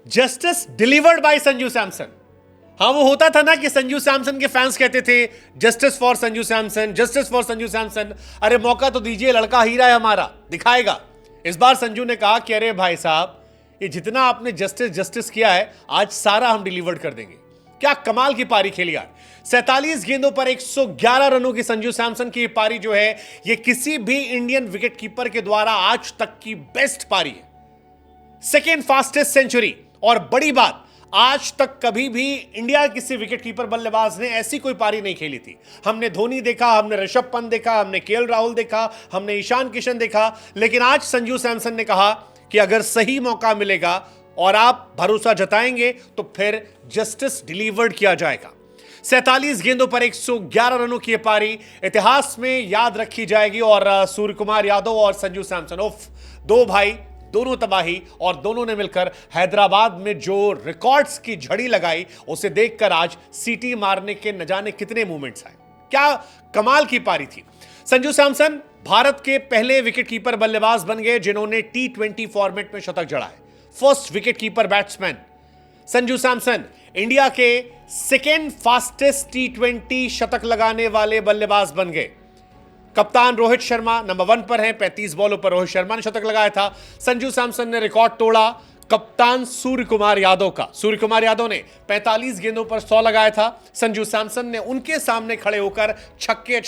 Justice delivered by Sanju Samson. हाँ, वो होता था ना कि संजू सैमसन के फैंस कहते थे justice for Sanju Samson, justice for Sanju Samson. अरे मौका तो दीजिए, लड़का हीरा है हमारा, दिखाएगा। इस बार संजू ने कहा कि अरे भाई साहब, ये जितना आपने जस्टिस जस्टिस किया है, आज सारा हम डिलीवर्ड कर देंगे। क्या कमाल की पारी खेली यार। 47 गेंदों पर 111 रनों की संजू सैमसन की पारी जो है, ये किसी भी इंडियन विकेटकीपर के द्वारा आज तक की बेस्ट पारी है। Second fastest century. और बड़ी बात, आज तक कभी भी इंडिया किसी विकेटकीपर बल्लेबाज ने ऐसी कोई पारी नहीं खेली थी। हमने धोनी देखा, हमने ऋषभ पंत देखा, हमने केएल राहुल देखा, हमने ईशान किशन देखा, लेकिन आज संजू सैमसन ने कहा कि अगर सही मौका मिलेगा और आप भरोसा जताएंगे तो फिर जस्टिस डिलीवर्ड किया जाएगा। 47 गेंदों पर 111 रनों की पारी इतिहास में याद रखी जाएगी। और सूर्य कुमार यादव और संजू सैमसन, उफ, दो भाई, दोनों तबाही, और दोनों ने मिलकर हैदराबाद में जो रिकॉर्ड्स की झड़ी लगाई, उसे देखकर आज सीटी मारने के न जाने कितने मूवमेंट्स आए। क्या कमाल की पारी थी। संजू सैमसन भारत के पहले विकेटकीपर बल्लेबाज बन गए जिन्होंने T20 फॉर्मेट में शतक जड़ा है। First wicketkeeper batsman Sanju Samson India के सेकेंड फास्टेस्ट T20 शतक लगाने वाले बल्लेबाज बन गए। कप्तान रोहित शर्मा नंबर 1 पर हैं, 35 बॉलों पर रोहित शर्मा ने शतक लगाया था। संजू सैमसन ने रिकॉर्ड तोड़ा कप्तान सूर्य कुमार यादव का। सूर्य कुमार यादव ने 45 गेंदों पर 100 लगाया था। संजू सैमसन ने उनके सामने खड़े होकर छक्के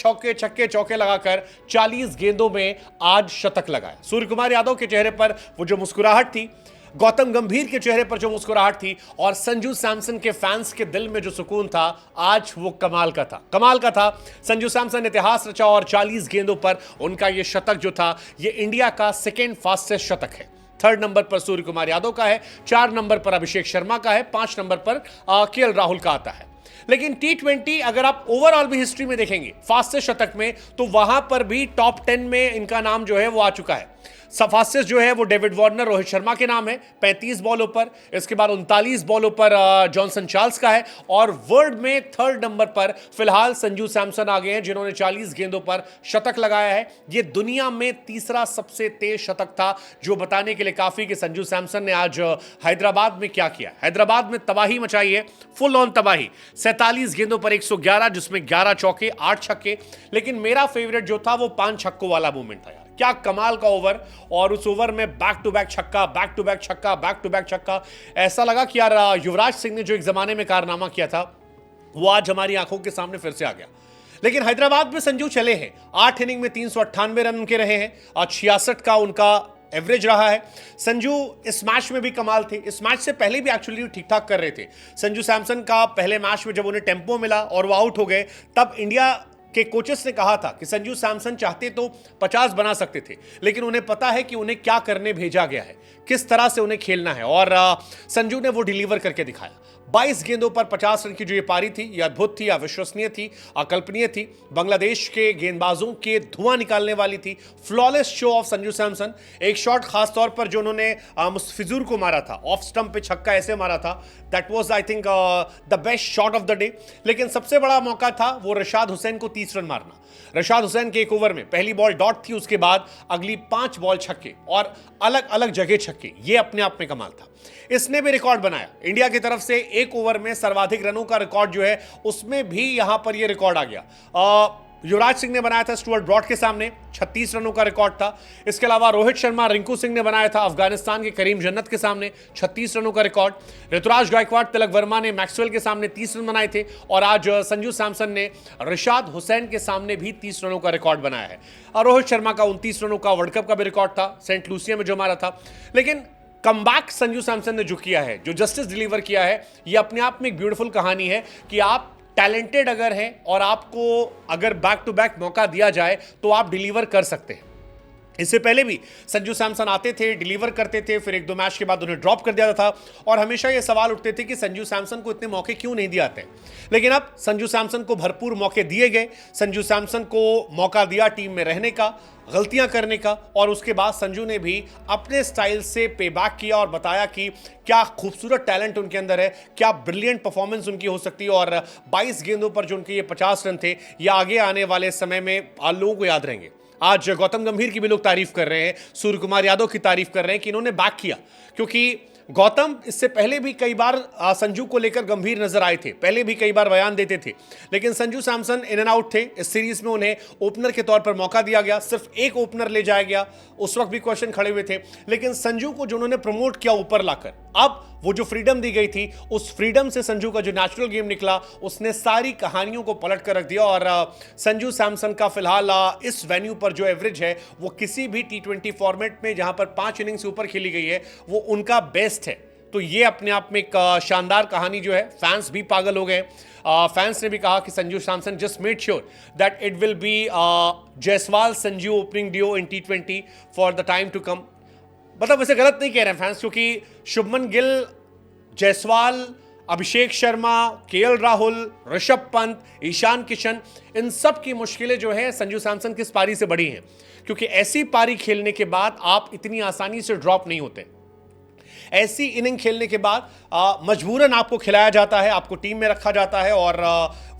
चौके लगाकर 40 गेंदों में आज शतक लगाया। सूर्य कुमार यादव के चेहरे पर वो जो मुस्कुराहट थी, गौतम गंभीर के चेहरे पर जो मुस्कुराहट थी, और संजू सैमसन के फैंस के दिल में जो सुकून था, आज वो कमाल का था। संजू सैमसन ने इतिहास रचा और 40 गेंदों पर उनका ये शतक जो था, ये इंडिया का सेकेंड फास्टेस्ट शतक है। 3rd नंबर पर सूर्य कुमार यादव का है, 4 नंबर पर अभिषेक शर्मा का है, 5 नंबर पर केएल राहुल का आता है। लेकिन T20 अगर आप ओवरऑल भी हिस्ट्री में देखेंगे फास्टेस्ट शतक में, तो वहां पर भी टॉप 10 में इनका नाम जो है वो आ चुका है। फास्टेस्ट जो है वो डेविड वार्नर, रोहित शर्मा के नाम है 35 बॉलों पर। इसके बाद 39 बॉलों पर जॉनसन चार्ल्स का है। और वर्ल्ड में 3rd नंबर पर फिलहाल संजू सैमसन आ गए हैं जिन्होंने 40 गेंदों पर शतक लगाया है। ये दुनिया में तीसरा सबसे तेज शतक था, जो बताने के लिए काफी कि संजू सैमसन ने आज हैदराबाद में क्या किया। हैदराबाद में तबाही मचाई है, फुल ऑन तबाही। 47 गेंदों पर 111, जिसमें 11 चौके 8 छक्के। लेकिन मेरा फेवरेट जो था वो 5 छक्कों वाला मूवमेंट था यार। क्या कमाल का ओवर, और उस ओवर में बैक टू बैक छक्का। ऐसा लगा कि यार युवराज सिंह ने जो एक जमाने में कारनामा किया था, वो आज हमारी आंखों के सामने फिर से आ गया। लेकिन हैदराबाद में संजू चले हैं, 8 इनिंग में 398 रन उनके रहे हैं और 66 का उनका एवरेज रहा है। संजू इस मैच में भी कमाल थे। इस मैच से पहले भी एक्चुअली ठीक ठाक कर रहे थे। संजू सैमसन का पहले मैच में जब उन्हें टेम्पो मिला और वो आउट हो गए, तब इंडिया के कोचेस ने कहा था कि संजू सैमसन चाहते तो 50 बना सकते थे, लेकिन उन्हें पता है कि उन्हें क्या करने भेजा गया है, किस तरह से उन्हें खेलना है, और संजू ने वो डिलीवर करके दिखाया। 22 गेंदों पर 50 रन की जो ये पारी थी, ये अद्भुत थी, अविश्वसनीय थी, अकल्पनीय थी। बांग्लादेश के गेंदबाजों के धुआं निकालने वाली थी। Flawless show off Sanju Samson. एक शॉट खास तौर पर जो उन्होंने मुस्तफिजुर को मारा था, ऑफ स्टंप पे छक्का ऐसे मारा था, that was I think the best shot of the day. लेकिन सबसे बड़ा मौका था वो रशाद हुसैन को 30 रन मारना। रशाद हुसैन के एक ओवर में पहली बॉल डॉट थी, उसके बाद अगली 5 बॉल छक्के, और अलग अलग जगह छक्के। ये अपने आप में कमाल था। इसने भी रिकॉर्ड बनाया इंडिया की तरफ से, एक ओवर में सर्वाधिक रनों का रिकॉर्ड जो है, उसमें भी यहां पर ये रिकॉर्ड आ गया। युवराज सिंह ने बनाया था स्टुअर्ट ब्रॉड के सामने, 36 रनों का रिकॉर्ड था। इसके अलावा रोहित शर्मा, रिंकू सिंह ने बनाया था अफगानिस्तान के करीम जन्नत के सामने, 36 रनों का रिकॉर्ड। ऋतुराज गायकवाड़, तिलक वर्मा ने मैक्सवेल के सामने 30 रन बनाए थे, और आज संजू सैमसन ने रशाद हुसैन के सामने भी 30 रनों का रिकॉर्ड बनाया है। और रोहित शर्मा का 29 रनों का वर्ल्ड कप का भी रिकॉर्ड था, सेंट लूसिया में जो मारा था। लेकिन कमबैक संजू सैमसन ने जो किया है, जो जस्टिस डिलीवर किया है, ये अपने आप में एक ब्यूटीफुल कहानी है कि आप टैलेंटेड अगर हैं और आपको अगर बैक टू बैक मौका दिया जाए तो आप डिलीवर कर सकते हैं। इससे पहले भी संजू सैमसन आते थे, डिलीवर करते थे, फिर 1-2 मैच के बाद उन्हें ड्रॉप कर दिया था, और हमेशा ये सवाल उठते थे कि संजू सैमसन को इतने मौके क्यों नहीं दिए जाते। लेकिन अब संजू सैमसन को भरपूर मौके दिए गए। संजू सैमसन को मौका दिया टीम में रहने का, गलतियां करने का, और उसके बाद संजू ने भी अपने स्टाइल से पे बैक किया और बताया कि क्या खूबसूरत टैलेंट उनके अंदर है, क्या ब्रिलियंट परफॉर्मेंस उनकी हो सकती है। और 22 गेंदों पर जो उनके ये 50 रन थे, ये आगे आने वाले समय में लोगों को याद रहेंगे। आज गौतम गंभीर की भी लोग तारीफ कर रहे हैं, सूर्य कुमार यादव की तारीफ कर रहे हैं कि इन्होंने बैक किया, क्योंकि गौतम इससे पहले भी कई बार संजू को लेकर गंभीर नजर आए थे, पहले भी कई बार बयान देते थे, लेकिन Sanju Samson in and out थे। इस सीरीज में उन्हें ओपनर के तौर पर मौका दिया गया, सिर्फ एक ओपनर ले जाया गया, उस वक्त भी क्वेश्चन खड़े हुए थे, लेकिन संजू को जो उन्होंने प्रमोट किया ऊपर लाकर, अब वो जो फ्रीडम दी गई थी, उस फ्रीडम से संजू का जो नेचुरल गेम निकला, उसने सारी कहानियों को पलट कर रख दिया। और संजू सैमसन का फिलहाल इस वेन्यू पर जो एवरेज है वो किसी भी T20 फॉर्मेट में जहां पर 5 इनिंग्स से ऊपर खेली गई है वो उनका बेस्ट है। तो ये अपने आप में एक शानदार कहानी जो है, फैंस भी पागल हो गए। फैंस ने भी कहा कि Sanju Samson just made sure that it will be Jaiswal Sanju opening duo in T20 for the time to come. मतलब वैसे गलत नहीं कह रहे हैं फैंस, क्योंकि शुभमन गिल, जायसवाल, अभिषेक शर्मा, केएल राहुल, ऋषभ पंत, ईशान किशन, इन सब की मुश्किलें जो है संजू सैमसन की इस पारी से बड़ी हैं, क्योंकि ऐसी पारी खेलने के बाद आप इतनी आसानी से ड्रॉप नहीं होते। ऐसी इनिंग खेलने के बाद मजबूरन आपको खिलाया जाता है, आपको टीम में रखा जाता है, और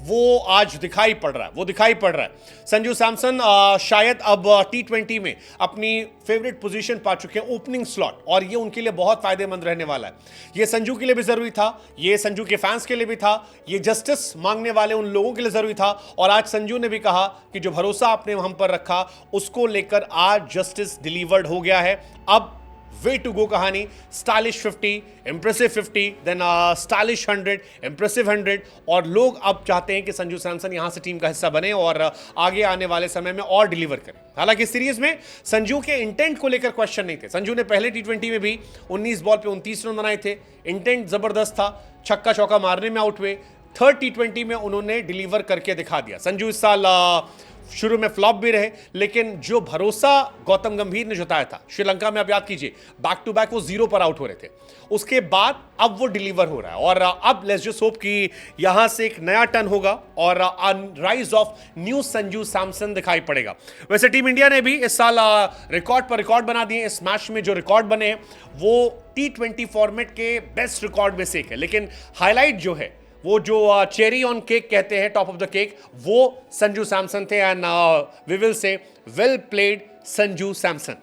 वो आज दिखाई पड़ रहा है। संजू सैमसन शायद अब T20 में अपनी फेवरेट पोजीशन पा चुके हैं, ओपनिंग स्लॉट, और ये उनके लिए बहुत फायदेमंद रहने वाला है। ये संजू के लिए भी जरूरी था, ये संजू के फैंस के लिए भी था, ये जस्टिस मांगने वाले उन लोगों के लिए जरूरी था। और आज संजू ने भी कहा कि जो भरोसा आपने हम पर रखा उसको लेकर आज जस्टिस डिलीवर्ड हो गया है। अब वे टू गो कहानी, stylish 50, impressive 50, then stylish 100, impressive 100, और लोग अब चाहते हैं कि संजू सैमसन यहां से टीम का हिस्सा बने और आगे आने वाले समय में और डिलीवर करें। हालांकि सीरीज में संजू के इंटेंट को लेकर क्वेश्चन नहीं थे। संजू ने पहले T20 में भी 19 बॉल पे 29 रन बनाए थे, इंटेंट जबरदस्त था, छक्का चौका मारने में आउट हुए। थर्ड T20 में उन्होंने डिलीवर करके दिखा दिया। संजू इस साल शुरू में फ्लॉप भी रहे, लेकिन जो भरोसा गौतम गंभीर ने जताया था श्रीलंका में, आप याद कीजिए बैक टू बैक वो 0 पर आउट हो रहे थे, उसके बाद अब वो डिलीवर हो रहा है। और अब लेट्स जस्ट होप कि यहां से एक नया टर्न होगा और rise of new Sanju Samson दिखाई पड़ेगा। वैसे टीम इंडिया ने भी इस साल रिकॉर्ड पर रिकॉर्ड बना दिए। इस मैच में जो रिकॉर्ड बने हैं वो T20 फॉर्मेट के बेस्ट रिकॉर्ड में से एक है, लेकिन हाईलाइट जो है, वो जो चेरी ऑन केक कहते हैं, टॉप ऑफ द केक, वो संजू सैमसन थे। And we will say well played Sanju Samson.